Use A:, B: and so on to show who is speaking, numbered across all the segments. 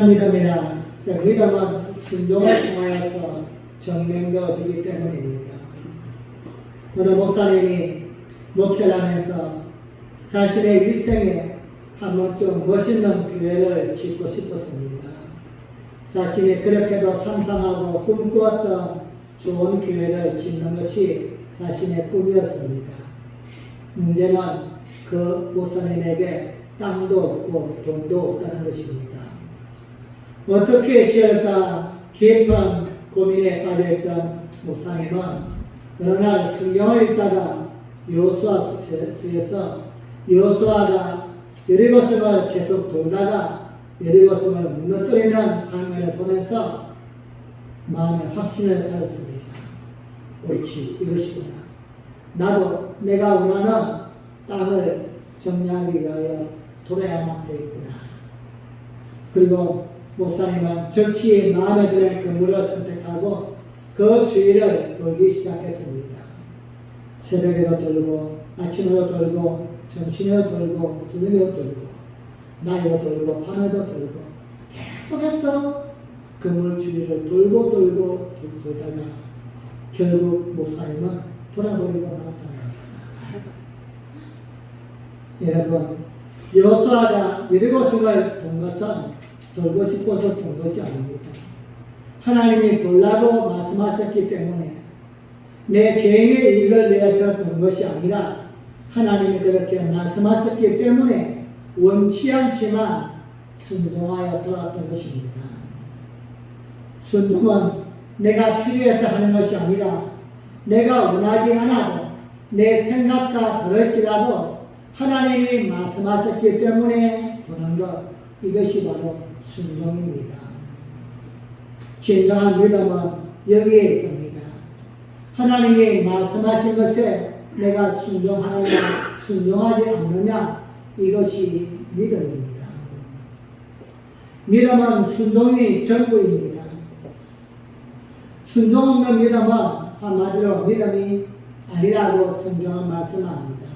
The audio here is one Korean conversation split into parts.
A: 믿음이란 믿음은 순종을 통하여서 증명되어지기 때문입니다. 어느 목사님이 목회를 하면서 자신의 일생에 한 번쯤 멋있는 교회를 짓고 싶었습니다. 자신이 그렇게도 상상하고 꿈꾸었던 좋은 교회를 짓는 것이 자신의 꿈이었습니다. 문제는 그 목사님에게 땅도 없고 돈도 없다는 것입니다. 어떻게 지을까 깊은 고민에 빠져있던 목사님은 어느 날 성경을 읽다가 여호수아서에서 여호수아가 여리고성을 계속 돌다가 여리고성을 무너뜨리는 장면을 보면서 마음에 확신을 가졌습니다. 옳지, 이것이구나. 나도 내가 원하는 땅을 정리하기 위하여 돌아야만 되겠구나. 그리고 목사님은 즉시 마음에 드는 건물을 선택하고 그 주위를 돌기 시작했습니다. 새벽에도 돌고 아침에도 돌고 점심에도 돌고 저녁에도 돌고 낮에도 돌고 밤에도 돌고 계속해서 건물 주위를 돌고 돌다가 결국 목사님은 돌아버리고 말았다는 겁니다. 여러분, 여호수아가 여리고성을 돈 것은 돌고 싶어서 돈 것이 아닙니다. 하나님이 돌라고 말씀하셨기 때문에 내 개인의 이익을 위해서 돈 것이 아니라 하나님이 그렇게 말씀하셨기 때문에 원치 않지만 순종하여 돌아왔던 것입니다. 순종은 내가 필요해서 하는 것이 아니라 내가 원하지 않아도 내 생각과 다를지라도 하나님이 말씀하셨기 때문에 도는 것, 이것이 바로 순종입니다. 진정한 믿음은 여기에 있습니다. 하나님이 말씀하신 것에 내가 순종하느냐 순종하지 않느냐, 이것이 믿음입니다. 믿음은 순종이 전부입니다. 순종 없는 믿음은 한마디로 믿음이 아니라고 성경은 말씀합니다.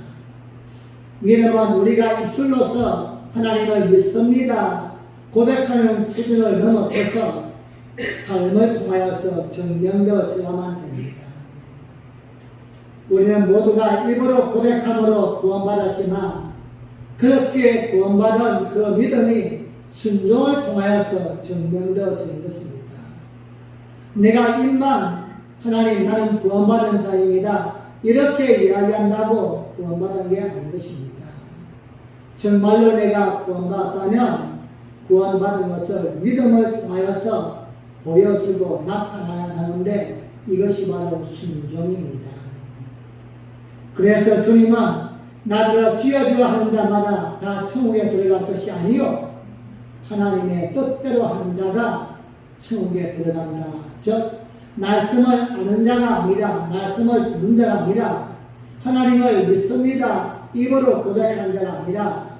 A: 믿음은 우리가 입술로서 하나님을 믿습니다 고백하는 수준을 넘어서서 삶을 통하여서 증명되어져야만 됩니다. 우리는 모두가 입으로 고백함으로 구원받았지만 그렇게 구원받은 그 믿음이 순종을 통하여서 증명되어지는 것입니다. 내가 입만 하나님 나는 구원받은 자입니다 이렇게 이야기한다고 구원받은 게 아닌 것입니다. 정말로 내가 구원받았다면 구원받은 것을 믿음을 통하여서 보여주고 나타나야 하는데 이것이 바로 순종입니다. 그래서 주님은 나더러 지어주어 하는 자마다 다 천국에 들어갈 것이 아니요 하나님의 뜻대로 하는 자가 천국에 들어간다. 즉 말씀을 아는 자가 아니라 말씀을 듣는 자가 아니라 하나님을 믿습니다 입으로 고백하는 자가 아니라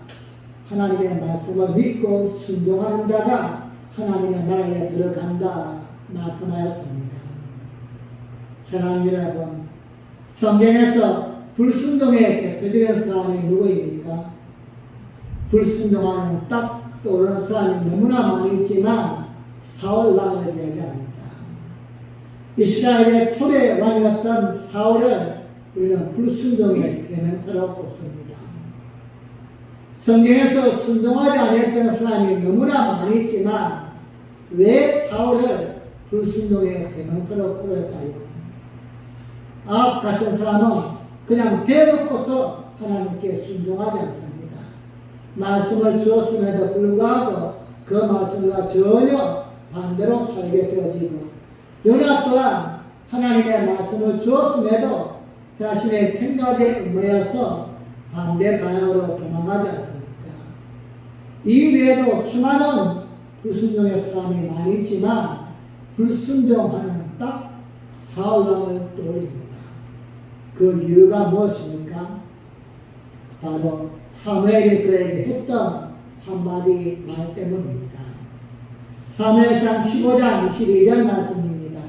A: 하나님의 말씀을 믿고 순종하는 자가 하나님의 나라에 들어간다 말씀하였습니다. 사랑하는 여러분, 성경에서 불순종의 대표적인 사람이 누구입니까? 불순종하는 딱 떠오르는 사람이 너무나 많이 있지만 사울 왕을 이야기합니다. 이스라엘의 초대 왕이었던 사울을 우리는 불순종의 대명사로 꼽습니다. 성경에서 순종하지 않았던 사람이 너무나 많이 있지만 왜 사울을 불순종의 대명사로 꼽을까요? 아합 같은 사람은 그냥 대놓고서 하나님께 순종하지 않습니다. 말씀을 주었음에도 불구하고 그 말씀과 전혀 반대로 살게 되어지고 요나 또한 하나님의 말씀을 주었음에도 자신의 생각에 얽매여서 반대 방향으로 도망가지 않습니까? 이 외에도 수많은 불순종의 사람이 많이 있지만 불순종하는 딱 사울 왕을 떠올립니다. 그 이유가 무엇입니까? 바로 사무엘이 그에게 했던 한마디 말 때문입니다. 사무엘상 15장 22절 말씀입니다.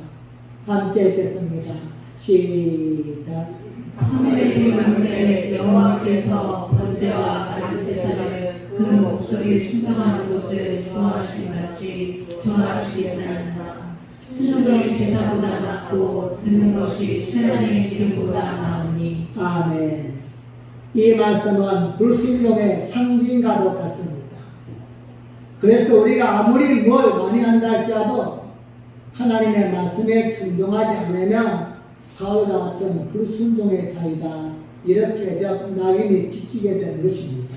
A: 함께 읽겠습니다. 시작.
B: 사무엘이 만일 여호와께서 번제와 단제사를 그 목소리 순종하는 것을 좋아하신 같이 좋아하시겠나이다. 순종이 제사보다 낫고 듣는 것이 수양의 기름보다 나으니.
A: 아멘. 이 말씀은 불순종의 상징과도 같습니다. 그래서 우리가 아무리 뭘 많이 한다 할지라도 하나님의 말씀에 순종하지 않으면 사울과 같은 불순종의 자이다, 이렇게 낙인이 찍히게 되는 것입니다.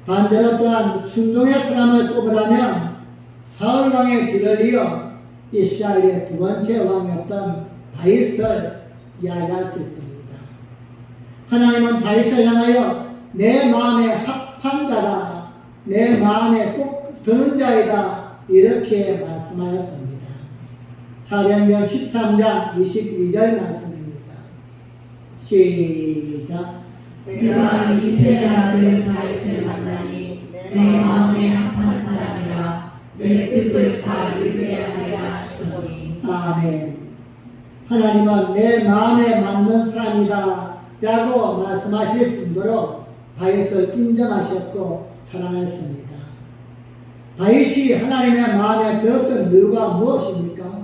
A: 반대로 또한 순종의 사람을 꼽으라면 사울왕의 뒤를 이어 이스라엘의 두 번째 왕이었던 다윗을 이야기할 수 있습니다. 하나님은 다윗을 향하여 내 마음에 합한 자다, 내 마음에 꼭 드는 자이다, 이렇게 말씀하였습니다. 사도행전 13장 22절 말씀입니다. 시작.
B: 내가 이새의 아들 다윗을 만나니 내 마음에 합한 사람이라 내 뜻을 다 이루게 하리라 하시더니.
A: 아멘. 하나님은 내 마음에 맞는 사람이다 라고 말씀하실 정도로 다윗을 인정하셨고 사랑하였습니다. 다윗이 하나님의 마음에 들었던 이유가 무엇입니까?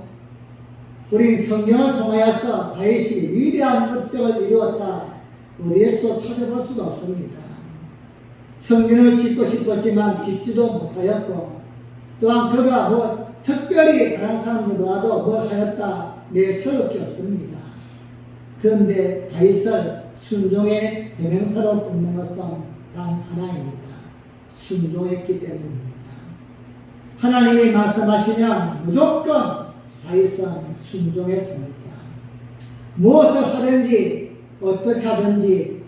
A: 우리 성경을 통하여서 다윗이 위대한 업적을 이루었다, 어디에서도 찾아볼 수가 없습니다. 성전을 짓고 싶었지만 짓지도 못하였고, 또한 그가 특별히 다른 사람들보다도 뭘 하였다 내세울 게 없습니다. 그런데 다윗을 순종의 대명사로 뽑는 것은 단 하나입니다. 순종했기 때문입니다. 하나님이 말씀하시면 무조건 다윗은 순종했습니다. 무엇을 하든지 어떻게 하든지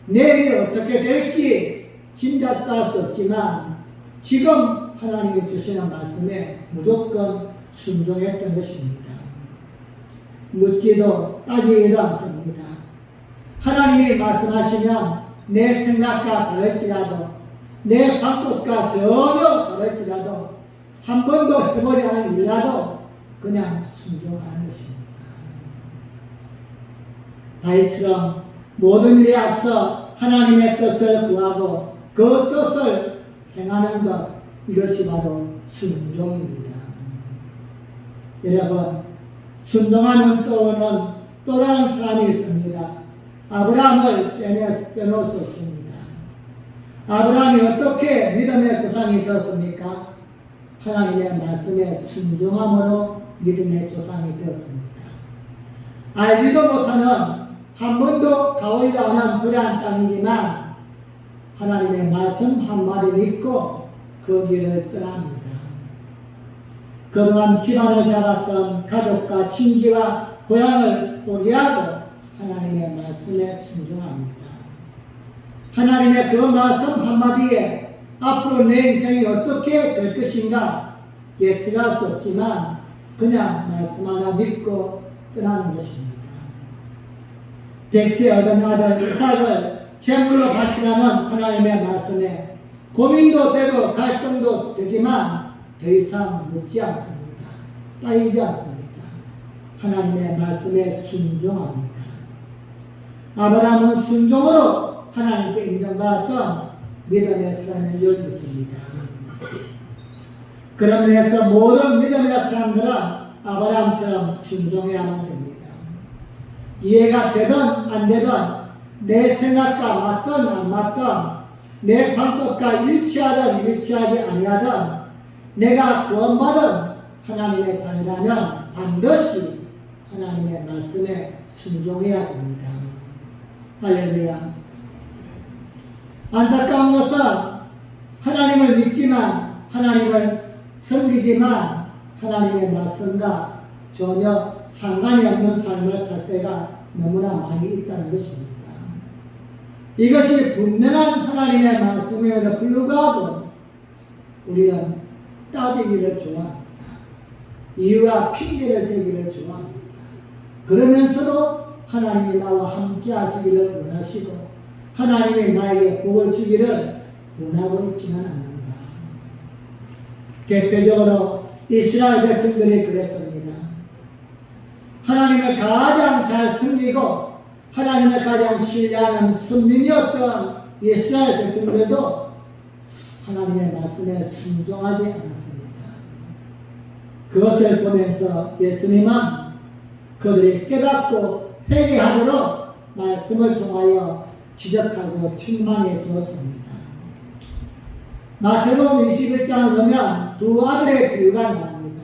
A: 내일이 어떻게 될지 짐작도 할 수 없지만 지금 하나님이 주시는 말씀에 무조건 순종했던 것입니다. 묻지도 따지지도 않습니다. 하나님이 말씀하시면 내 생각과 다를지라도 내 방법과 전혀 다를지라도 한 번도 해보지 않은 일이라도 그냥 순종하는 것입니다. 다윗처럼 모든 일에 앞서 하나님의 뜻을 구하고 그 뜻을 행하는 것, 이것이 바로 순종입니다. 여러분, 순종하면 떠오르는 또 다른 사람이 있습니다. 아브라함을 빼놓을 수 없습니다. 아브라함이 어떻게 믿음의 조상이 되었습니까? 하나님의 말씀에 순종함으로 믿음의 조상이 되었습니다. 알지도 못하는, 한 번도 가보지도 않은 불안 땅이지만 하나님의 말씀 한마디 믿고 그 길을 떠납니다. 그동안 기반을 잡았던 가족과 친지와 고향을 포기하고 하나님의 말씀에 순종합니다. 하나님의 그 말씀 한마디에 앞으로 내 인생이 어떻게 될 것인가 예측할 수 없지만 그냥 말씀 하나 믿고 떠나는 것입니다. 백세 얻은 아들 이삭을 제물로 바치라는 하나님의 말씀에 고민도 되고 갈등도 되지만 더 이상 묻지 않습니다. 따지지 않습니다. 하나님의 말씀에 순종합니다. 아브라함은 순종으로 하나님께 인정받았던 믿음의 사람인 줄 믿습니다. 그런 면에서 모든 믿음의 사람들은 아브라함처럼 순종해야만 됩니다. 이해가 되든 안 되든 내 생각과 맞든 안 맞든 내 방법과 일치하든 일치하지 아니하든 내가 구원받은 하나님의 자녀라면 반드시 하나님의 말씀에 순종해야 됩니다. 할렐루야. 안타까운 것은 하나님을 믿지만 하나님을 섬기지만 하나님의 말씀과 전혀 상관이 없는 삶을 살 때가 너무나 많이 있다는 것입니다. 이것이 분명한 하나님의 말씀임에도 불구하고 우리는 따지기를 좋아합니다. 이유와 핑계를 대기를 좋아합니다. 그러면서도 하나님이 나와 함께 하시기를 원하시고 하나님이 나에게 복을 주기를 원하고 있지는 않는다. 대표적으로 이스라엘 백성들이 그랬습니다. 하나님을 가장 잘 섬기고 하나님을 가장 신뢰하는 선민이었던 이스라엘 백성들도 하나님의 말씀에 순종하지 않았습니다. 그것을 보면서 예수님은 그들이 깨닫고 회개하도록 말씀을 통하여 지적하고 책망해 주었습니다. 마태복음 21장을 보면 두 아들의 비유가 나옵니다.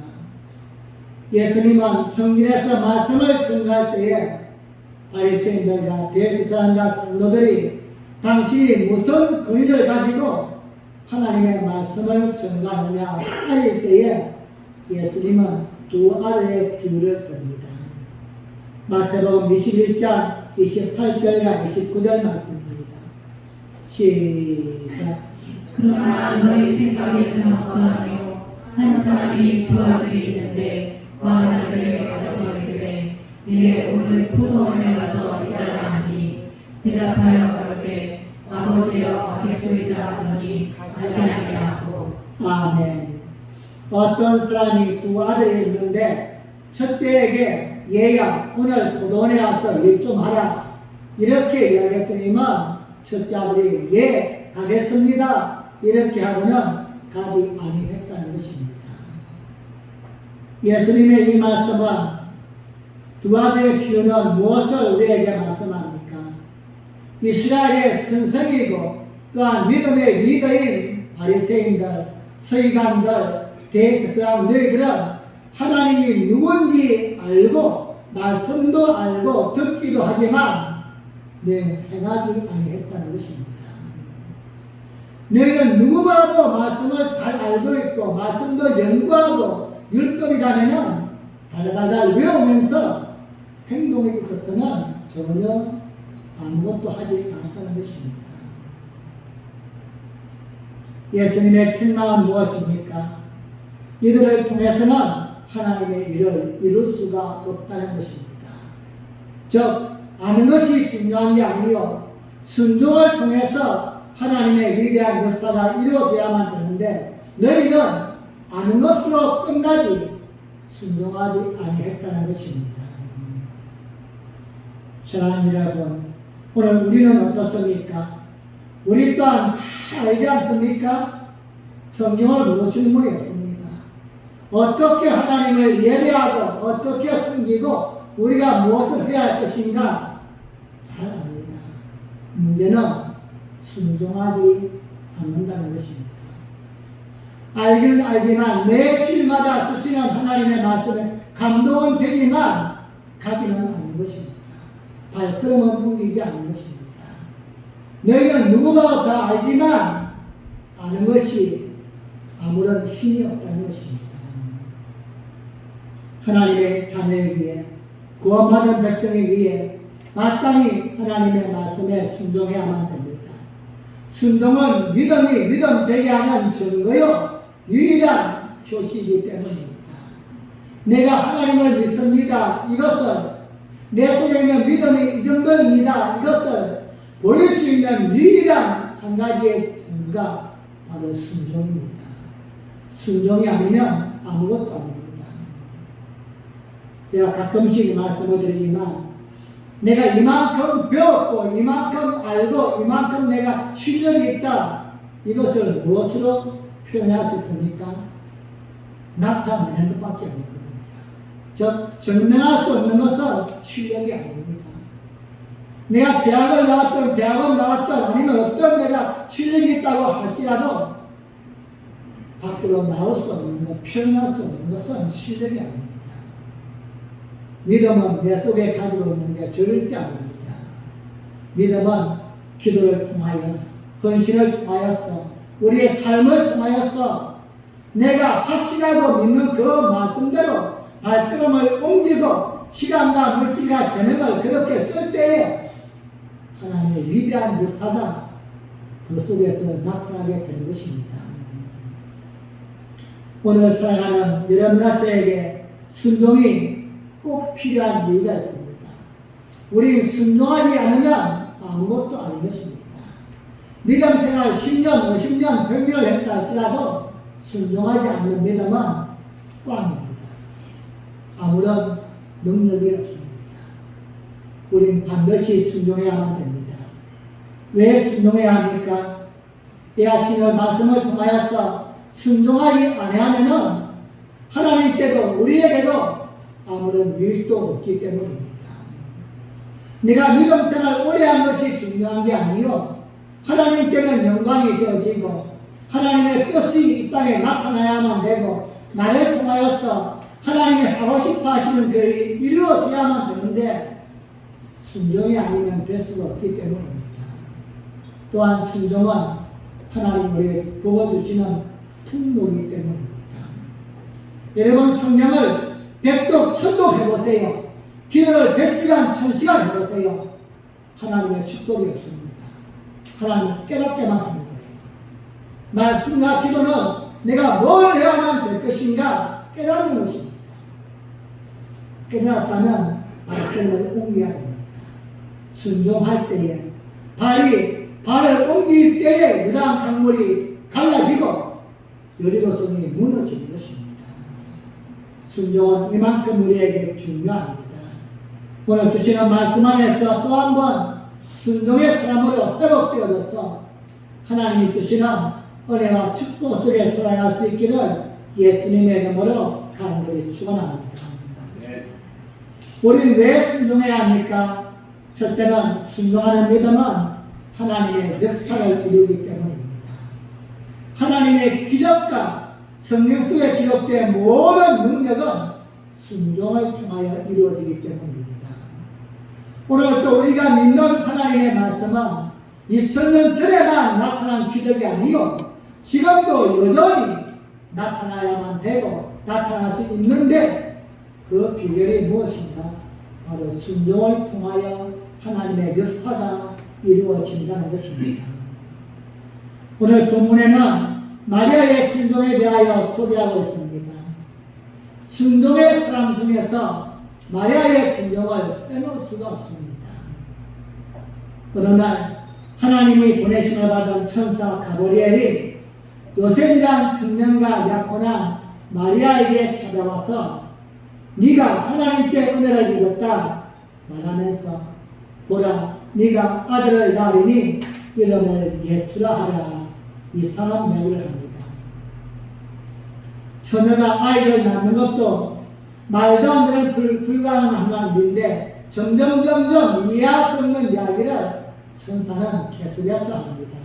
A: 예수님은 성전에서 말씀을 전할 때에 바리새인들과 대제사장과 장로들이 당신이 무슨 권위를 가지고 하나님의 말씀을 전가하느냐 따질 때에 예수님은 두 아들의 비유를 듭니다. 마태복음 21장 28절과 29절 말씀입니다. 시작.
B: 그러나 너희 생각에는 어떠하뇨? 한 사람이 두 아들이 있는데 아들을 가서 이르되 네 오늘 포도원에 가서 일하라 하니 대답하여 가로되 아버지여 하겠소이다 하더니 하지 아니하고.
A: 아멘. 어떤 사람이 두 아들이 있는데 첫째에게 얘야 오늘 포도원에 가서 일 좀 하라 이렇게 이야기했더니만 첫째 아들이 예 가겠습니다 이렇게 하고는 가지 아니했다는 것입니다. 예수님의 이 말씀은 두 아들의 비유는 무엇을 우리에게 말씀합니까? 이스라엘의 선생이고 또한 믿음의 리더인 바리새인들, 서기관들, 대제사장 너희들은 하나님이 누군지 알고 말씀도 알고 듣기도 하지만 행하지 아니했다는 것입니다. 너희는 누구보다도 말씀을 잘 알고 있고 말씀도 연구하고 율법이라면은 달달달 외우면서 행동에 있어서는 전혀 아무것도 하지 않았다는 것입니다. 예수님의 책망은 무엇입니까? 이들을 통해서는 하나님의 일을 이룰 수가 없다는 것입니다. 즉 아는 것이 중요한 게 아니요 순종을 통해서 하나님의 위대한 역사가 이루어져야만 되는데 너희는 아는 것으로 끝나지 순종하지 아니했다는 것입니다. 사랑하는 여러분, 오늘 우리는 어떻습니까? 우리 또한 다 알지 않습니까? 성경을 모르시는 분이 없습니다. 어떻게 하나님을 예배하고 어떻게 숨기고 우리가 무엇을 해야 할 것인가 잘 압니다. 문제는 순종하지 않는다는 것입니다. 알기는 알지만 매 길마다 주시는 하나님의 말씀에 감동은 되지만 가기는 않는 것입니다. 발걸음은 옮기지 않는 것입니다. 너희는 누구보다 다 알지만 아는 것이 아무런 힘이 없다는 것입니다. 하나님의 자녀이기에 구원받은 백성이기에 마땅히 하나님의 말씀에 순종해야만 됩니다. 순종은 믿음이 믿음 되게 하는 증거요 유일한 표시이기 때문입니다. 내가 하나님을 믿습니다. 이것을 내 속에 있는 믿음이 이 정도입니다. 이것을 보일 수 있는 유일한 한 가지의 증거가 바로 순종입니다. 순종이 아니면 아무것도 아닙니다. 제가 가끔씩 말씀을 드리지만 내가 이만큼 배웠고 이만큼 알고 이만큼 내가 실력이 있다. 이것을 무엇으로 표현할 수 있습니까? 나타내는 것밖에 없는 겁니다. 즉 증명할 수 없는 것은 실력이 아닙니다. 내가 대학원 나왔던 아니면 어떤 내가 실력이 있다고 할지라도 밖으로 나올 수 없는 것, 표현할 수 없는 것은 실력이 아닙니다. 믿음은 내 속에 가지고 있는 게 절대 아닙니다. 믿음은 기도를 통하여 헌신을 통하여서 우리의 삶을 통하여서 내가 확신하고 믿는 그 말씀대로 발걸음을 옮기고 시간과 물질이나 재능을 그렇게 쓸 때에 하나님의 위대한 역사가 그 속에서 나타나게 되는 것입니다. 오늘 사랑하는 여러분과 저에게 순종이 꼭 필요한 이유가 있습니다. 우리 순종하지 않으면 아무것도 아닌 것입니다. 믿음 생활 10년, 50년, 100년을 했다 할지라도 순종하지 않는 믿음은 꽝입니다. 아무런 능력이 없습니다. 우린 반드시 순종해야만 됩니다. 왜 순종해야 합니까? 이와 같은 말씀을 통하여서 순종하지 아니하면은 하나님께도 우리에게도 아무런 유익도 없기 때문입니다. 네가 믿음 생활 오래 한 것이 중요한 게 아니요, 하나님께는 영광이 되어지고 하나님의 뜻이 이 땅에 나타나야만 되고 나를 통하여서 하나님이 하고 싶어 하시는 그 일이 이루어져야만 되는데 순종이 아니면 될 수가 없기 때문입니다. 또한 순종은 하나님 우리에게 복을 주시는 통로이기 때문입니다. 여러분 성경을 백독 천독 해보세요. 기도를 100시간 1000시간 해보세요. 하나님의 축복이 없습니다. 하나님은 깨닫게만 하는 거예요. 말씀과 기도는 내가 뭘 해야만 될 것인가 깨닫는 것입니다. 깨달았다면 말씀을 옮겨야 됩니다. 순종할 때에 발을 옮길 때에 유다한 강물이 갈라지고 여리고성이 무너지는 것입니다. 순종은 이만큼 우리에게 중요합니다. 오늘 주시는 말씀 안에서 또 한 번 순종의 사람으로 회복되어져서 하나님이 주시는 은혜와 축복 속에 살아갈 수 있기를 예수님의 이름으로 간절히 축원합니다. 우리는 왜 순종해야 합니까? 첫째는 순종하는 믿음은 하나님의 역사를 이루기 때문입니다. 하나님의 기적과 성경 속에 기록된 모든 능력은 순종을 통하여 이루어지기 때문입니다. 오늘 또 우리가 믿는 하나님의 말씀은 2000년 전에만 나타난 기적이 아니요, 지금도 여전히 나타나야만 되고 나타날 수 있는데 그 비결이 무엇인가? 바로 순종을 통하여 하나님의 역사가 이루어진다는 것입니다. 오늘 본문에는 마리아의 순종에 대하여 소개하고 있습니다. 순종의 사람 중에서 마리아의 순종을 빼놓을 수가 없습니다. 어느 날 하나님이 보내심을 받은 천사 가브리엘이 요셉이란 청년과 약혼한 마리아에게 찾아와서 네가 하나님께 은혜를 입었다 말하면서 보라, 네가 아들을 낳으리니 이름을 예수라 하라, 이상한 이야기를 합니다. 처녀가 아이를 낳는 것도 말도 안 되는 불가능한 일인데 점점 이해할 수 없는 이야기를 천사는 계속해서 합니다.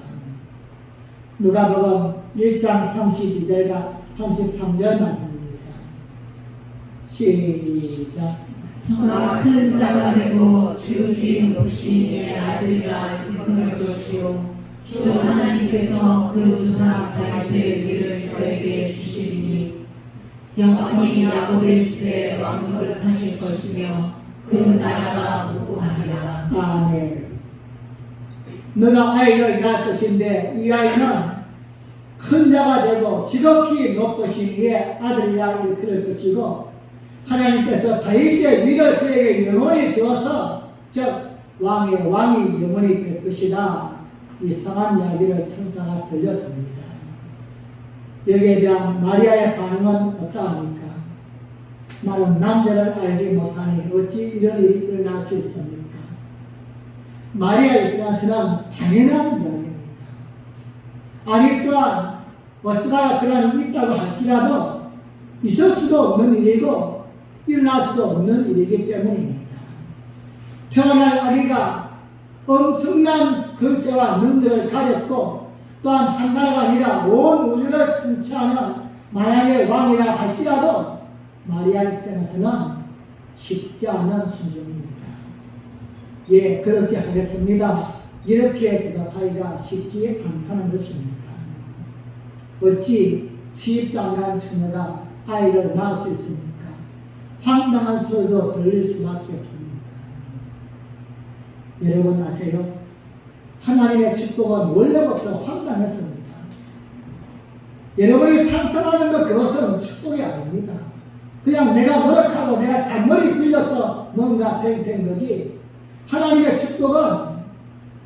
A: 누가복음 1장 32절과 33절 말씀입니다. 시작.
B: 저가 큰 자가 되고 주 이름 부시의 아들이라 일컬을 것이요 주 하나님께서 그 주사 다윗의 위를 저에게 주시리니 영원히 야곱의 집에 왕노릇 하실 것이며 그 나라가 무궁하리라.
A: 아멘. 너가 아이를 낳을 것인데 이 아이는 큰 자가 되고 지극히 높으신 이의 아들이라 일컬을 것이고 하나님께서 다윗의 위를 그에게 영원히 주어서 즉 왕이 영원히 될 것이다. 이상한 이야기를 천사가 들려줍니다. 여기에 대한 마리아의 반응은 어떠합니까? 나는 남자를 알지 못하니 어찌 이런 일이 일어날 수 있습니까? 마리아 입장에서는 당연한 이야기입니다. 아니 또한 어쩌다가 그런 일이 있다고 할지라도 있을 수도 없는 일이고 일어날 수도 없는 일이기 때문입니다. 태어날 아기가 엄청난 근세와 능력을 가졌고 또한 한 나라가 아니라 온 우주를 통치하는 만약에 왕이라 할지라도 마리아 입장에서는 쉽지 않은 순종입니다. 예, 그렇게 하겠습니다. 이렇게 대답하기가 쉽지 않다는 것입니다. 어찌 시집도 안 간 처녀가 아이를 낳을 수 있습니까? 황당한 소리도 들릴 수밖에 없습니다. 여러분 아세요? 하나님의 축복은 원래부터 황당했습니다. 여러분이 상상하는 것 그것은 축복이 아닙니다. 그냥 내가 노력하고 내가 잔머리 굴려서 뭔가 된 거지. 하나님의 축복은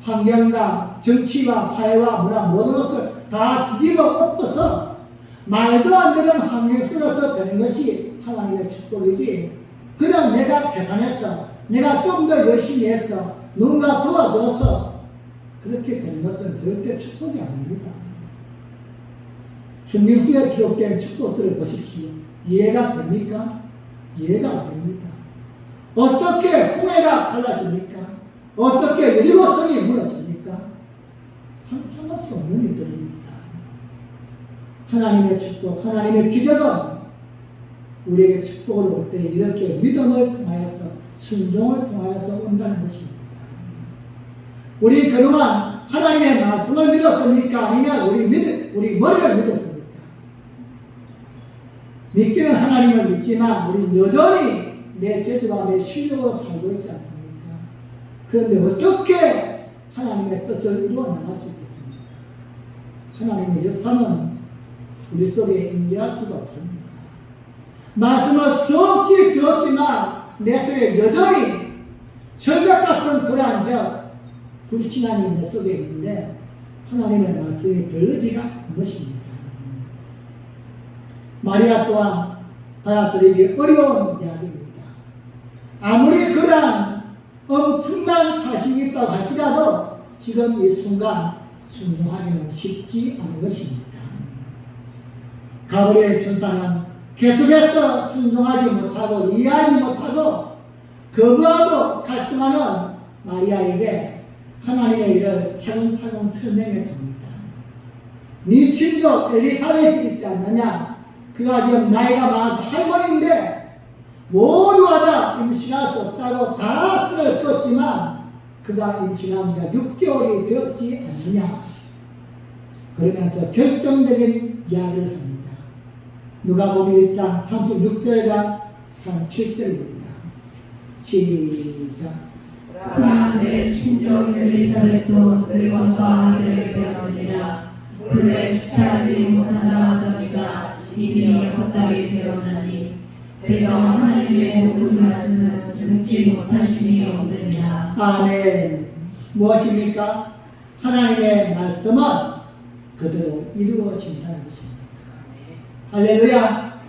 A: 환경과 정치와 사회와 문화 모든 것을 다 뒤집어 엎어서 말도 안 되는 환경 속에서 되는 것이 하나님의 축복이지. 그냥 내가 계산했어, 내가 좀 더 열심히 했어, 누군가 도와줘서 그렇게 되는 것은 절대 축복이 아닙니다. 성경 속에 기록된 축복들을 보십시오. 이해가 됩니까? 이해가 안 됩니다. 어떻게 홍해가 갈라집니까? 어떻게 여리고성이 무너집니까? 상상할 수 없는 일들입니다. 하나님의 축복, 하나님의 기적은 우리에게 축복을 올 때 이렇게 믿음을 통하여서 순종을 통하여서 온다는 것입니다. 우리 그동안 하나님의 말씀을 믿었습니까? 아니면 우리 머리를 믿었습니까? 믿기는 하나님을 믿지만 우리 여전히 내 재주와 내 실력으로 살고 있지 않습니까? 그런데 어떻게 하나님의 뜻을 이루어 나갈 수 있겠습니까? 하나님의 역사는 우리 속에 임재할 수가 없습니다. 말씀을 수없이 주었지만 내 속에 여전히 절벽 같은 불안적, 불신앙이 내 속에 있는데 하나님의 말씀이 들리지가 않는 것입니다. 마리아 또한 받아들이기 어려운 이야기입니다. 아무리 그러한 엄청난 사실이 있다고 할지라도 지금 이 순간 순종하기는 쉽지 않은 것입니다. 가브리엘 천사는 계속해서 순종하지 못하고 이해하지 못하고 거부하고 갈등하는 마리아에게 하나님의 일을 차근차근 설명해 줍니다. 네 친족 엘리사벳이 있지 않느냐? 그가 지금 나이가 많아서 할머니인데 모두가 다 임신할 수 없다고 다 손을 껐지만 그가 임신한 지가 6개월이 되었지 않느냐? 그러면서 결정적인 이야기를 합니다. 누가복음 1장 36절과 37절입니다. 시작.
B: 그러나 내 친족 엘리사벳도 늙어서 아들을 배우느니라. 본래 수태하지 못한다 하더니가 이미 6달이 되었나니 배정 하나님의 모든 말씀은 듣지 못하심이 없느니라.
A: 아멘. 무엇입니까? 하나님의 말씀은 그대로 이루어진다는 것입니다. 할렐루야.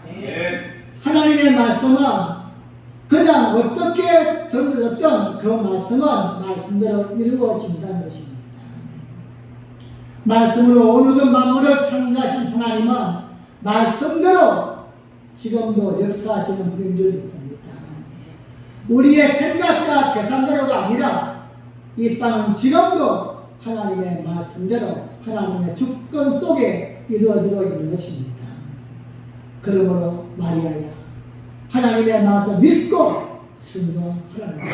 A: 하나님의 말씀은 그냥 어떻게 들려졌던 그 말씀은 말씀대로 이루어진다는 것입니다. 말씀으로 온 우주 만물을 창조하신 하나님은 말씀대로 지금도 역사하시는 분인 줄 믿습니다. 우리의 생각과 계산대로가 아니라 이 땅은 지금도 하나님의 말씀대로 하나님의 주권 속에 이루어지고 있는 것입니다. 그러므로 마리아야, 하나님의 말씀 믿고 순종하라는 것입니다.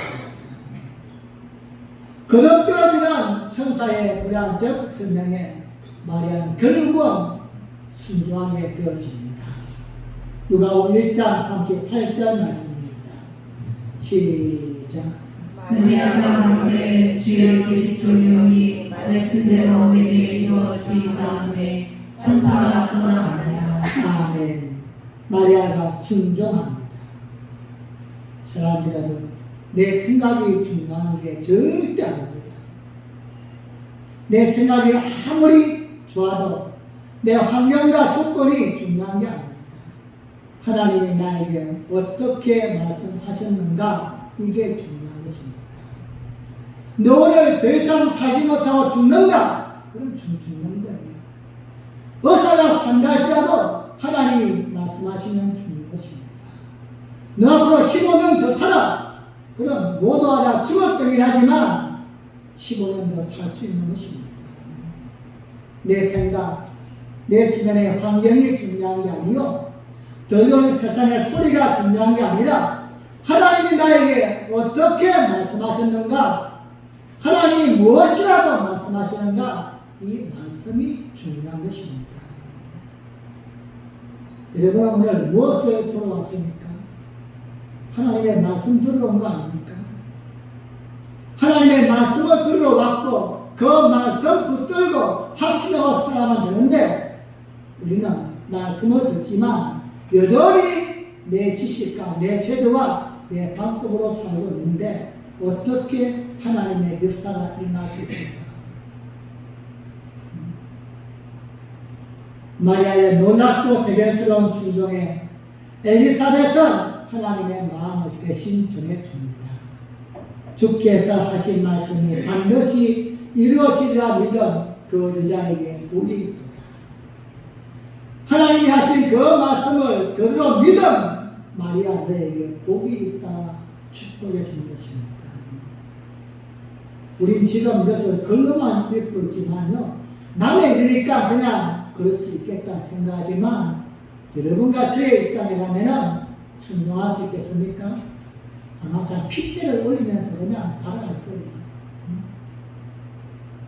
A: 거듭되어지는 천사의 그러한 적 설명에 마리아는 결국은 순종하게 되어집니다. 누가복음 1장 38절 말씀입니다. 시작.
B: 마리아가 가로되 주의 계집종이 말씀대로 내게 이루어진 다음에 천사가 떠나가니라.
A: 아멘. 마리아가 순종합니다. 사랑이라도 내 생각이 중요한 게 절대 아닙니다. 내 생각이 아무리 좋아도 내 환경과 조건이 중요한 게 아닙니다. 하나님이 나에게 어떻게 말씀하셨는가, 이게 중요한 것입니다. 너를 더 이상 살지 못하고 죽는다, 그럼 죽는 거예요. 의사가 산다 할지라도 하나님이 말씀하시면 죽는 것입니다. 너 앞으로 15년 더 살아, 그럼 모두 다 죽을 거긴 하지만 15년 더 살 수 있는 것입니다. 내 생각, 내 주변의 환경이 중요한 게 아니요, 들려오는 세상의 소리가 중요한 게 아니라 하나님이 나에게 어떻게 말씀하셨는가, 하나님이 무엇이라고 말씀하시는가, 이 말씀이 중요한 것입니다. 여러분은 오늘 무엇을 보러 왔습니까? 하나님의 말씀 들으러 온 거 아닙니까? 하나님의 말씀을 들으러 왔고 그 말씀 붙들고 확신하고 살아가면 되는데, 우리는 말씀을 듣지만 여전히 내 지식과 내 재주와 내 방법으로 살고 있는데 어떻게 하나님의 역사가 일어날 수 있을까? 마리아의 놀랍고 대견스러운 순종에 엘리사벳은 하나님의 마음을 대신 전해줍니다. 주께서 하신 말씀이 반드시 이루어지리라 믿은 그 여자에게 복이 있도다. 하나님이 하신 그 말씀을 그대로 믿음 마리아 너에게 복이 있다 축복해 주는 것입니다. 우린 지금 이것을 글로만 읽고 있지만요, 남의 일이니까 그냥 그럴 수 있겠다 생각하지만 여러분과 저의 입장이라면 순종할 수 있겠습니까? 아마 참 핏대를 올리면서 그냥 바라갈 거예요.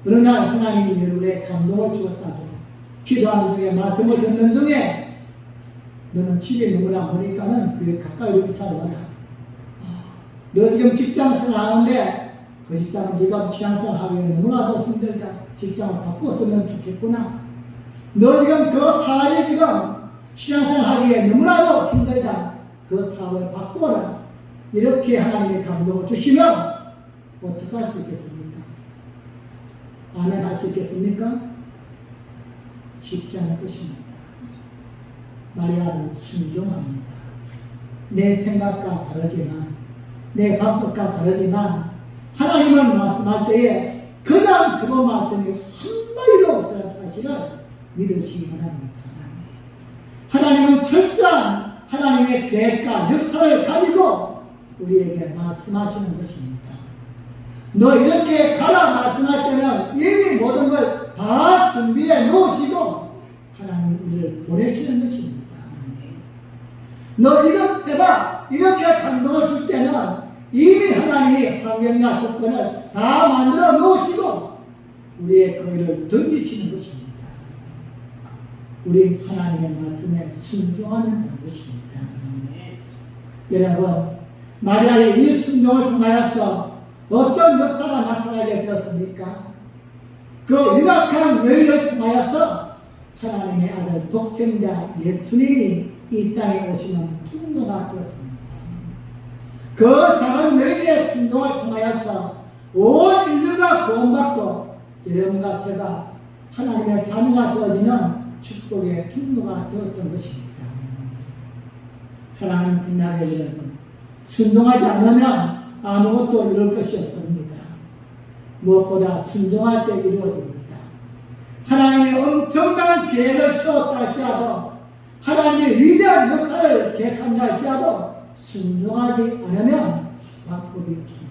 A: 어느 날 하나님이 여러분의 감동을 주었다고 기도하는 중에 말씀을 듣는 중에 너는 집에 너무나 머니까는 교회 가까이로 이사를 와라. 너 지금 직장 생활하는데 그 직장은 네가 신앙생활 하기에 너무나도 힘들다. 직장을 바꿨으면 좋겠구나. 너 지금 그 사업이 지금 신앙생활 하기에 너무나도 힘들다. 그 사업을 바꿔라. 이렇게 하나님의 감동을 주시면 어떻게 할 수 있겠습니까? 아멘 할 수 있겠습니까? 쉽지 않을 것입니다. 마리아는 순종합니다. 내 생각과 다르지만, 내 방법과 다르지만 하나님은 말씀할 때에 그냥 그 말씀이 한마디도 없다는 사실을 믿으시기 바랍니다. 하나님은 철저한 하나님의 계획과 역사를 가지고 우리에게 말씀하시는 것입니다. 너 이렇게 가라 말씀할 때는 이미 모든 걸 다 준비해 놓으시고 하나님 우리를 보내시는 것입니다. 너 이것 해봐 이렇게 감동을 줄 때는 이미 하나님이 환경과 조건을 다 만들어 놓으시고 우리의 거기를 던지시는 것입니다. 우리 하나님의 말씀에 순종하면 되는 것입니다. 여러분, 마리아의 이 순종을 통하여서 어떤 역사가 나타나게 되었습니까? 그 유력한 여인을 통하여서 하나님의 아들 독생자 예수님이 이 땅에 오시는 통로가 되었습니다. 그 작은 여인의 순종을 통하여서 온 인류가 구원받고 여러분과 제가 하나님의 자녀가 되어지는 축복의 통로가 되었던 것입니다. 사랑하는 빛나게 여러분, 순종하지 않으면 아무것도 이룰 것이 없습니다. 무엇보다 순종할 때 이루어집니다. 하나님의 엄청난 계획을 세웠다 할지라도 하나님의 위대한 역사를 계획한다 할지라도 순종하지 않으면 방법이 없습니다.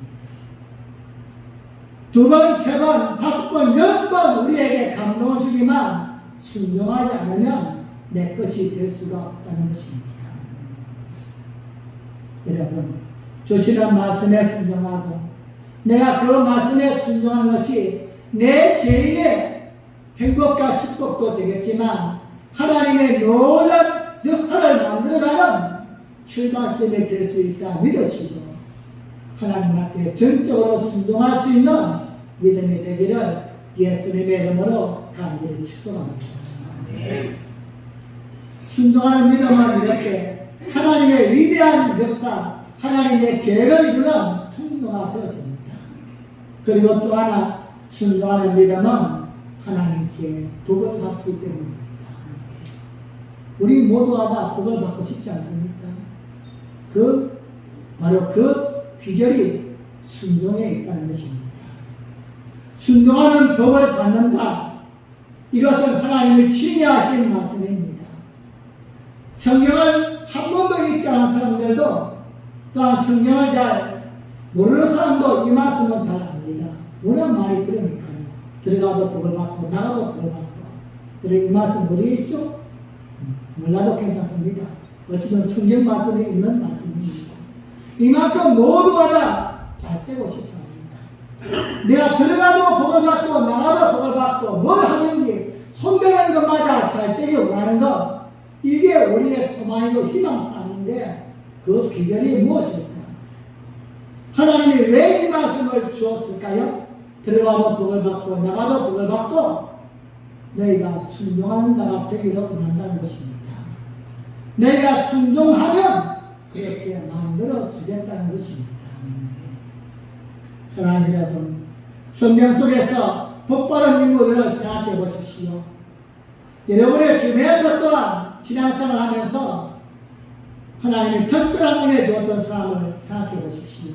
A: 2번, 3번, 5번, 10번 우리에게 감동을 주지만 순종하지 않으면 내 것이 될 수가 없다는 것입니다. 여러분, 주시는 말씀에 순종하고 내가 그 말씀에 순종하는 것이 내 개인의 행복과 축복도 되겠지만 하나님의 놀라운 역사를 만들어가는 출발점이 될 수 있다 믿으시고 하나님 앞에 전적으로 순종할 수 있는 믿음이 되기를 예수님의 이름으로 간절히 축복합니다. 순종하는 믿음은 이렇게 하나님의 위대한 역사, 하나님의 계획을 이루는 통로가 되어집니다. 그리고 또 하나 순종하는 믿음은 하나님께 복을 받기 때문입니다. 우리 모두가 다 복을 받고 싶지 않습니까? 바로 그 비결이 순종에 있다는 것입니다. 순종하는 복을 받는다. 이것은 하나님이 친히 말씀입니다. 성경을 한 번도 읽지 않은 사람들도 또한 성경을 잘 모르는 사람도 이 말씀은 잘 압니다. 워낙 많이 들으니까요. 들어가도 복을 받고 나가도 복을 받고. 그래 이 말씀 어디에 있죠? 몰라도 괜찮습니다. 어쨌든 성경 말씀에 있는 말씀입니다. 이만큼 모두가 다 잘 되고 싶어 합니다. 내가 들어가도 복을 받고 나가도 복을 받고 뭘 하든지 손대는 것마다 잘 되기 원하는 것, 이게 우리의 소망이고 희망사항인데 그 비결이 무엇일까? 하나님이 왜 이 말씀을 주었을까요? 들어가도 복을 받고 나가도 복을 받고 너희가 순종하는 자가 되기를 원한다는 것입니다. 너희가 순종하면 그렇게 만들어 주겠다는 것입니다. 사랑하는 여러분, 성경 속에서 복받은 인물들을 생각해 보십시오. 여러분의 주변에서 또한 신앙생활을 하면서 하나님이 특별한 은혜 주었던 사람을 생각해 보십시오.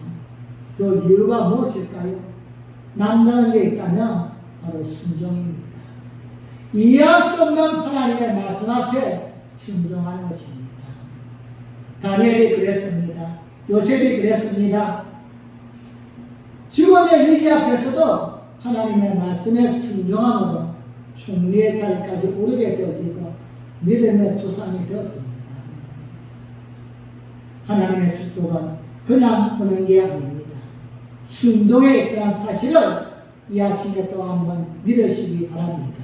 A: 그 이유가 무엇일까요? 남다른 게 있다면 바로 순종입니다. 이해할 수 없는 하나님의 말씀 앞에 순종하는 것입니다. 다니엘이 그랬습니다. 요셉이 그랬습니다. 죽음의 위기 앞에서도 하나님의 말씀에 순종함으로 총리의 자리까지 오르게 되어지고 믿음의 조상이 되었습니다. 하나님의 축복은 그냥 오는 게 아닙니다. 순종에 있다는 사실을 이 아침에 또 한번 믿으시기 바랍니다.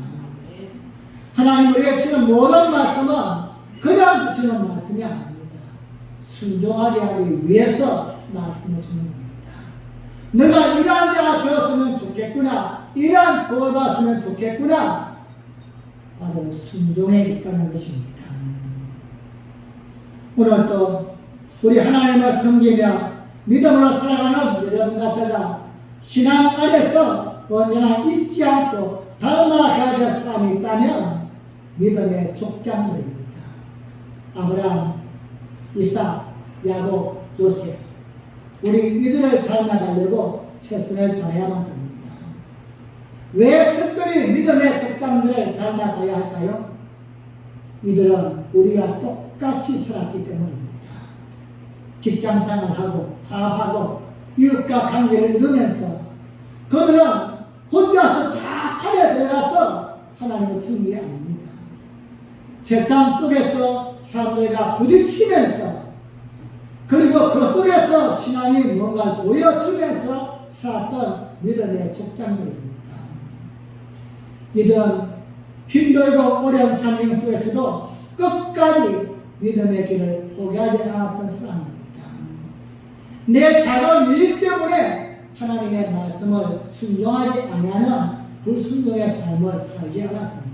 A: 하나님 우리에게 주시는 모든 말씀은 그냥 주시는 말씀이 아닙니다. 순종하게 하기 위해서 말씀을 주는 겁니다. 내가 이러한 자가 되었으면 좋겠구나, 이러한 복을 받았으면 좋겠구나, 바로 순종에 있다는 것입니다. 오늘도 우리 하나님을 섬기며 믿음으로 살아가는 여러분과 제가 신앙 안에서 언제나 잊지 않고 닮아가야 될 사람이 있다면 믿음의 족장들입니다. 아브라함, 이삭, 야곱, 요셉, 우리 이들을 닮아가려고 최선을 다해야만 합니다. 왜 특별히 믿음의 족장들을 닮아가야 할까요? 이들은 우리가 똑같이 살았기 때문입니다. 직장생활하고 사업하고 이웃과 관계를 이루면서 그들은 혼자서 자찰에 들어가서 하나님을 섬기는 게 아닙니다. 세상 속에서 사람들과 부딪히면서 그리고 그 속에서 신앙이 뭔가를 보여주면서 살았던 믿음의 족장들입니다. 이들은 힘들고 어려운 환경 속에서도 끝까지 믿음의 길을 포기하지 않았던 사람입니다. 내 작은 이익 때문에 하나님의 말씀을 순종하지 아니하는 불순종의 삶을 살지 않았습니다.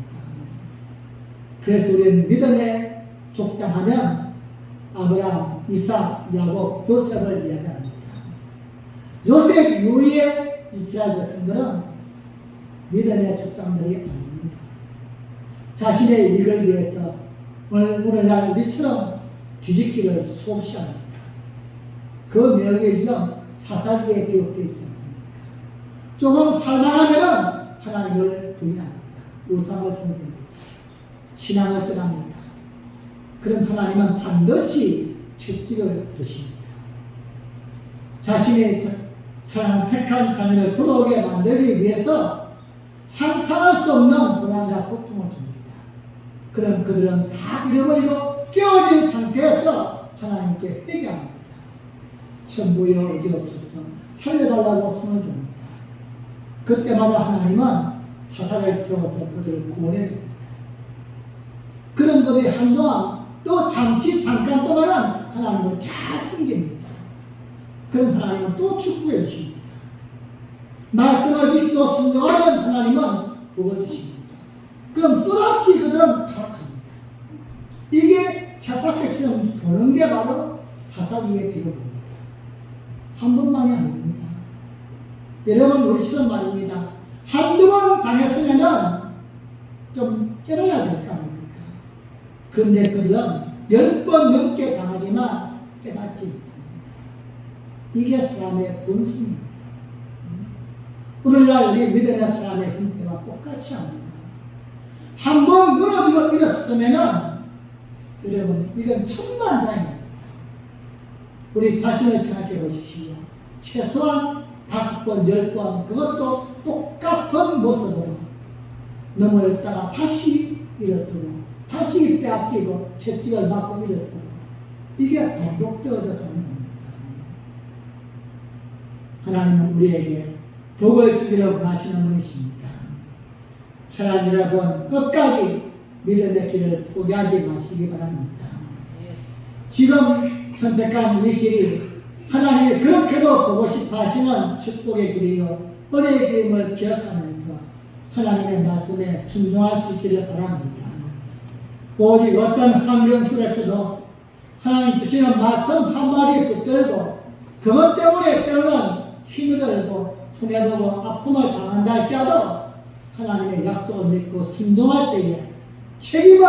A: 그래서 우리는 믿음의 족장하면 아브라함, 이삭, 야곱, 요셉을 이야기합니다. 요셉 이후의 이스라엘 백성들은 믿음의 족장들이 아닙니다. 자신의 이익을 위해서 오늘날 우리처럼 뒤집기를 수없이 합니다. 그 내용이 지금 사사기에 기록되어 있지 않습니까? 조금 살만하면은 하나님을 부인합니다. 우상을 섬깁니다. 신앙을 떠납니다. 그런 하나님은 반드시 채찍을 드십니다. 자신의 사랑하는 택한 자녀를 돌아오게 만들기 위해서 상상할 수 없는 고난과 고통을 줍니다. 그럼 그들은 다 잃어버리고 깨어진 상태에서 하나님께 회개합니다. 천부여 어지없소서 살려달라고 손을 줍니다. 그때마다 하나님은 사사를 세워서 그들을 구원해 줍니다. 그런 것들이 한동안 또 잠깐 동안은 하나님을 잘 섬깁니다. 그런 하나님은 또 축복해 주십니다. 말씀을 지키고 순종하는 하나님은 복을 주십니다. 그럼 또다시 그들은 타락합니다. 이게 쳇바퀴처럼 도는 게 바로 사사기의 기록입니다. 한 번만이 아닙니다. 여러분 우리처럼 말입니다. 한두 번 당했으면은 좀 깨달아야 될 거 아닙니까? 그런데 그들은 10번 넘게 당하지만 깨닫지 못합니다. 이게 사람의 본성입니다. 오늘날 우리 믿음의 사람의 형태와 똑같이 합니다. 한 번 무너지고 일어섰으면은 여러분 이건 천만다행입니다. 우리 자신을 생각해 보십시오. 최소한 5번, 10번 그것도 똑같은 모습으로 넘어졌다가 다시 일어서고 다시 빼앗기고 채찍을 맞고 일어서고 이게 반복되어져 가는 겁니다. 하나님은 우리에게 복을 주기로 하시는 분이십니다. 사랑 여러분 끝까지 믿음의 길을 포기하지 마시기 바랍니다. 지금 선택한 이 길이 하나님이 그렇게도 보고 싶어 하시는 축복의 길이요 은혜의 길임을 기억하면서 하나님의 말씀에 순종할 수 있기를 바랍니다. 오직 어떤 환경 속에서도 하나님 주시는 말씀 한마디 붙들고 그것 때문에 때로는 힘이 들고 손해보고 아픔을 당한다 할지라도 하나님의 약속을 믿고 순종할 때에 책임은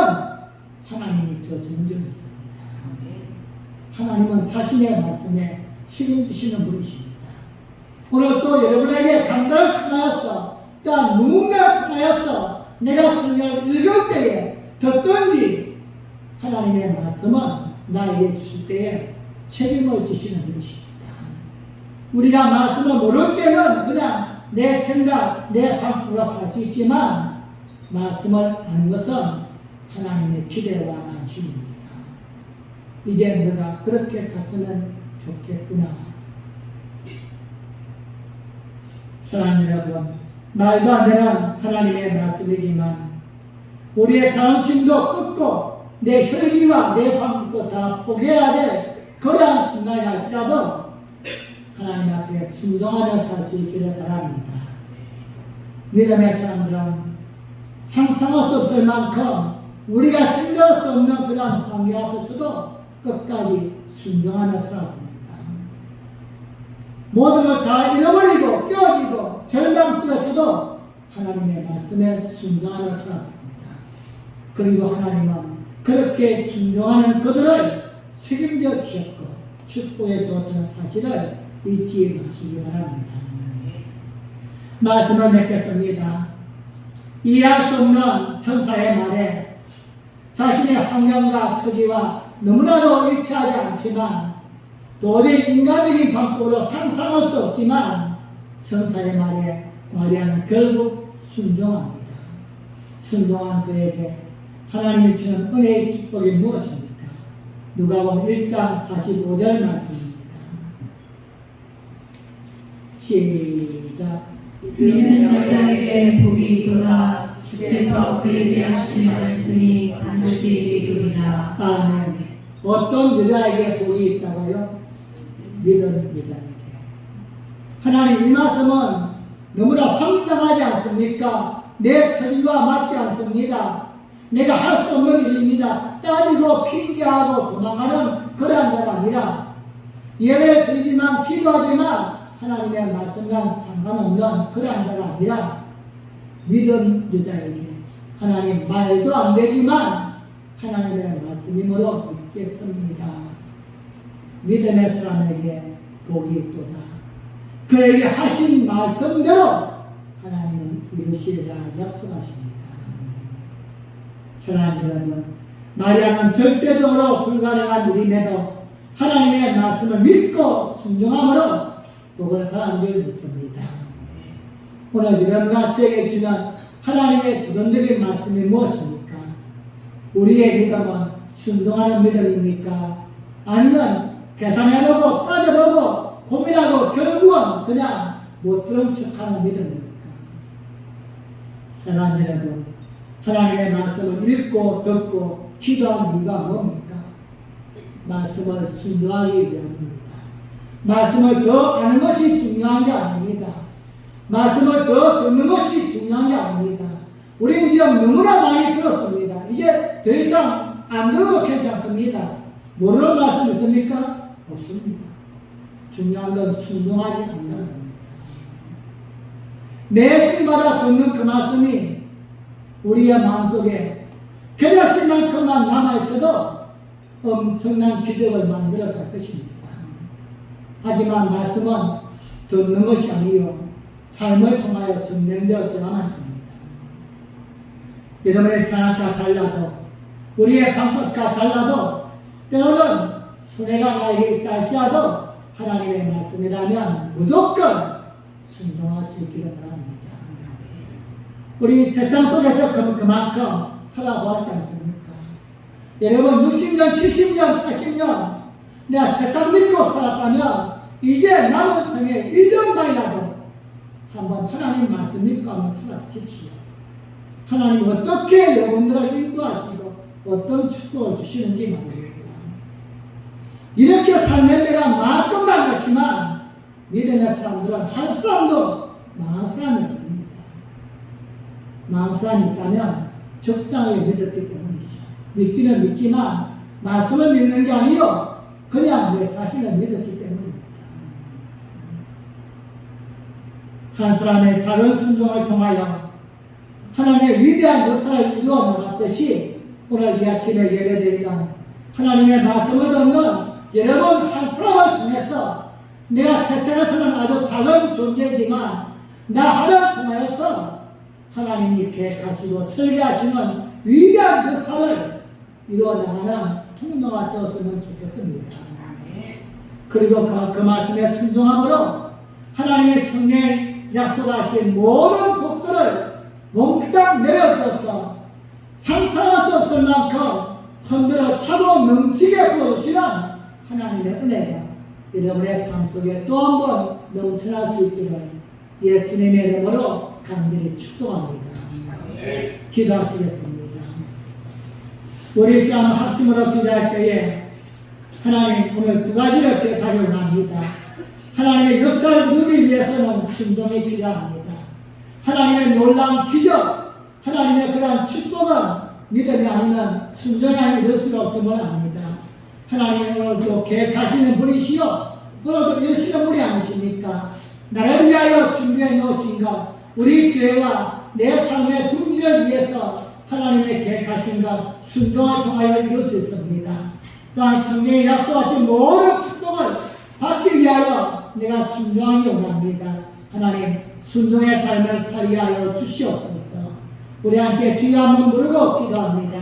A: 하나님이 져주는 줄 믿습니다. 하나님은 자신의 말씀에 책임지시는 분이십니다. 오늘 또 여러분에게 감당을 통하였어 또한 누군가를 통하였어 내가 성경을 읽을 때에 듣든지 하나님의 말씀은 나에게 주실 때에 책임을 지시는 것입니다. 우리가 말씀을 모를 때는 그냥 내 생각, 내 방법으로 살 수 있지만 말씀을 아는 것은 하나님의 기대와 관심입니다. 이제 너가 그렇게 갔으면 좋겠구나. 사랑하는 여러분, 말도 안 되는 하나님의 말씀이지만 우리의 자존심도 끊고 내 혈기와 내 방법도 다 포기해야 될 그러한 순간이 할지라도 하나님 앞에 순종하며 살 수 있기를 바랍니다. 믿음의 사람들은 상상할 수 없을 만큼 우리가 힘들 수 없는 그런 환경 앞에서도 끝까지 순종하며 살았습니다. 모든 걸 다 잃어버리고 깨어지고 절망 속에서도 하나님의 말씀에 순종하며 살았습니다. 그리고 하나님은 그렇게 순종하는 그들을 책임져 주셨고 축복해 주었다는 사실을 잊지 마시기 바랍니다. 말씀을 맺겠습니다. 이해할 수 없는 천사의 말에 자신의 환경과 처지와 너무나도 일치하지 않지만 도저히 인간적인 방법으로 상상할 수 없지만 천사의 말에 마리아는 결국 순종합니다. 순종한 그에게 하나님이 주는 은혜의 축복이 무엇입니까? 누가복음 1장 45절 말씀입니다. 시작.
B: 믿는 여자에게 복이 있도다. 주께서 그에게 하신 말씀이 반드시 이루리라.
A: 아멘. 어떤 여자에게 복이 있다고요? 믿은 여자에게. 하나님 이 말씀은 너무나 황당하지 않습니까? 내 처지와 맞지 않습니다. 내가 할 수 없는 일입니다. 따지고 핑계하고 도망가는 그러한 자가 아니라 예배를 드리지만 기도하지만 하나님의 말씀과 상관없는 그러한 자가 아니라 믿은 여자에게 하나님 말도 안 되지만 하나님의 말씀이므로 믿겠습니다. 믿음의 사람에게 복이 있도다. 그에게 하신 말씀대로 하나님은 이루시리라 약속하십니다. 사랑하는 여러분, 마리아는 절대적으로 불가능한 일임에도 하나님의 말씀을 믿고 순종함으로 복을 받은 줄 믿습니다. 오늘 이런가 저에게 주는 하나님의 도전적인 말씀이 무엇입니까? 우리의 믿음은 순종하는 믿음입니까? 아니면 계산해보고 따져보고 고민하고 결국은 그냥 못 들은 척하는 믿음입니까? 사랑하는 여러분, 하나님의 말씀을 읽고 듣고 기도하는 이유가 뭡니까? 말씀을 순종하기 위함입니다. 말씀을 더 아는 것이 중요한 게 아닙니다. 말씀을 더 듣는 것이 중요한 게 아닙니다. 우리는 지금 너무나 많이 들었습니다. 이제 더 이상 안 들어도 괜찮습니다. 모르는 말씀 있습니까? 없습니다. 중요한 건 순종하지 않는 겁니다. 매주마다 듣는 그 말씀이 우리의 마음속에 겨자씨만큼만 남아있어도 엄청난 기적을 만들어 갈 것입니다. 하지만 말씀은 듣는 것이 아니요 삶을 통하여 증명되어져야만 합니다. 여러분의 생각과 달라도 우리의 방법과 달라도 때로는 손해가 나에게 있다 할지라도 하나님의 말씀이라면 무조건 순종할 수 있기를 바랍니다. 우리 세상 속에서 그만큼 살아보았지 않습니까? 여러분 60년, 70년, 80년 내가 세상 믿고 살았다면 이제 남은 생에 1년만이라도 한번 하나님 말씀 믿고 한번 살아보십시오. 하나님 어떻게 여러분들을 인도하시고 어떤 축복을 주시는지 말입니다. 이렇게 살면 내가 망할 것만 같지만 믿음의 사람들은 한 사람도 망한 사람이 없습니다. 망한 사람이 있다면 적당히 믿었기 때문이죠. 믿기는 믿지만 말씀을 믿는 게 아니요 그냥 내 자신을 믿었기 때문입니다. 한 사람의 작은 순종을 통하여 하나님의 위대한 역사를 이루어 나갔듯이 오늘 이 아침에 예배드리는 하나님의 말씀을 듣는 여러분 한 사람을 통해서 내가 세상에서는 아주 작은 존재이지만 나 하나를 통하여서 하나님이 계획하시고 설계하시는 위대한 역사를 이루어나가는 통로가 되었으면 좋겠습니다. 그리고 그 말씀에 순종함으로 하나님의 성령의 약속하신 모든 복들을 몽땅 내려주셔서 상상할 수 없을 만큼 흔들어 차고 넘치게 부어주시는 하나님의 은혜가 여러분의 삶 속에 또 한 번 넘쳐날 수 있기를 예수님의 이름으로 간절히 축복합니다. 기도하시겠습니다. 우리 시험 합심으로 기도할 때에 하나님 오늘 두 가지를 기억하려고 합니다. 하나님의 역사를 이루기 위해서는 순종이 필요합니다. 하나님의 놀라운 기적, 하나님의 그러한 축복은 믿음이 아니면 순종이 아니면 이룰 수가 없음을 압니다. 하나님의 오늘도 계획하시는 분이시요 오늘도 이루시는 분이 아니십니까? 나를 위하여 준비해 놓으신 것, 우리 교회와 내 삶의 둥지를 위해서 하나님의 계획하신 것 순종을 통하여 이룰 수 있습니다. 또한 성경에 약속하신 모든 축복을 받기 위하여 내가 순종하기 원합니다. 하나님 순종의 삶을 살게 하여 주시옵소서. 우리 함께 주여 한번 부르고 기도합니다.